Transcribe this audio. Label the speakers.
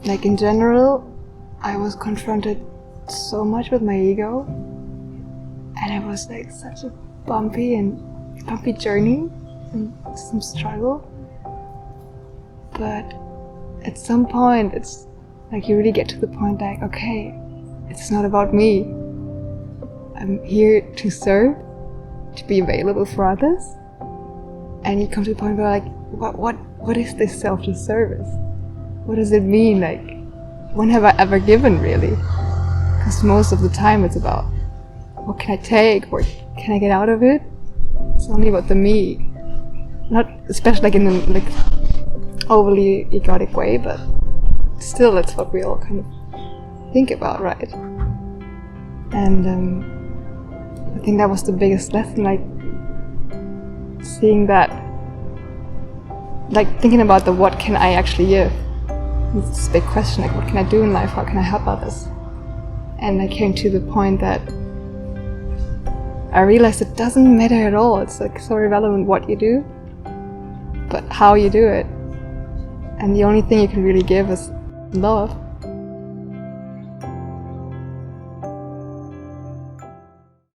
Speaker 1: Like in general, I was confronted so much with my ego, and it was like such a bumpy journey and some struggle. But at some point, it's like you really get to the point like, okay, it's not about me. I'm here to serve, to be available for others. And you come to the point where like, what is this selfless service? What does it mean? Like, when have I ever given, really? Because most of the time it's about, what can I take? What can I get out of it? It's only about the me. Not especially like in a like overly egotic way, but still that's what we all kind of think about, right? And I think that was the biggest lesson, like seeing that, like thinking about the what can I actually give. It's this big question, like what can I do in life? How can I help others? And I came to the point that I realized it doesn't matter at all. It's like so irrelevant what you do, but how you do it. And the only thing you can really give is love.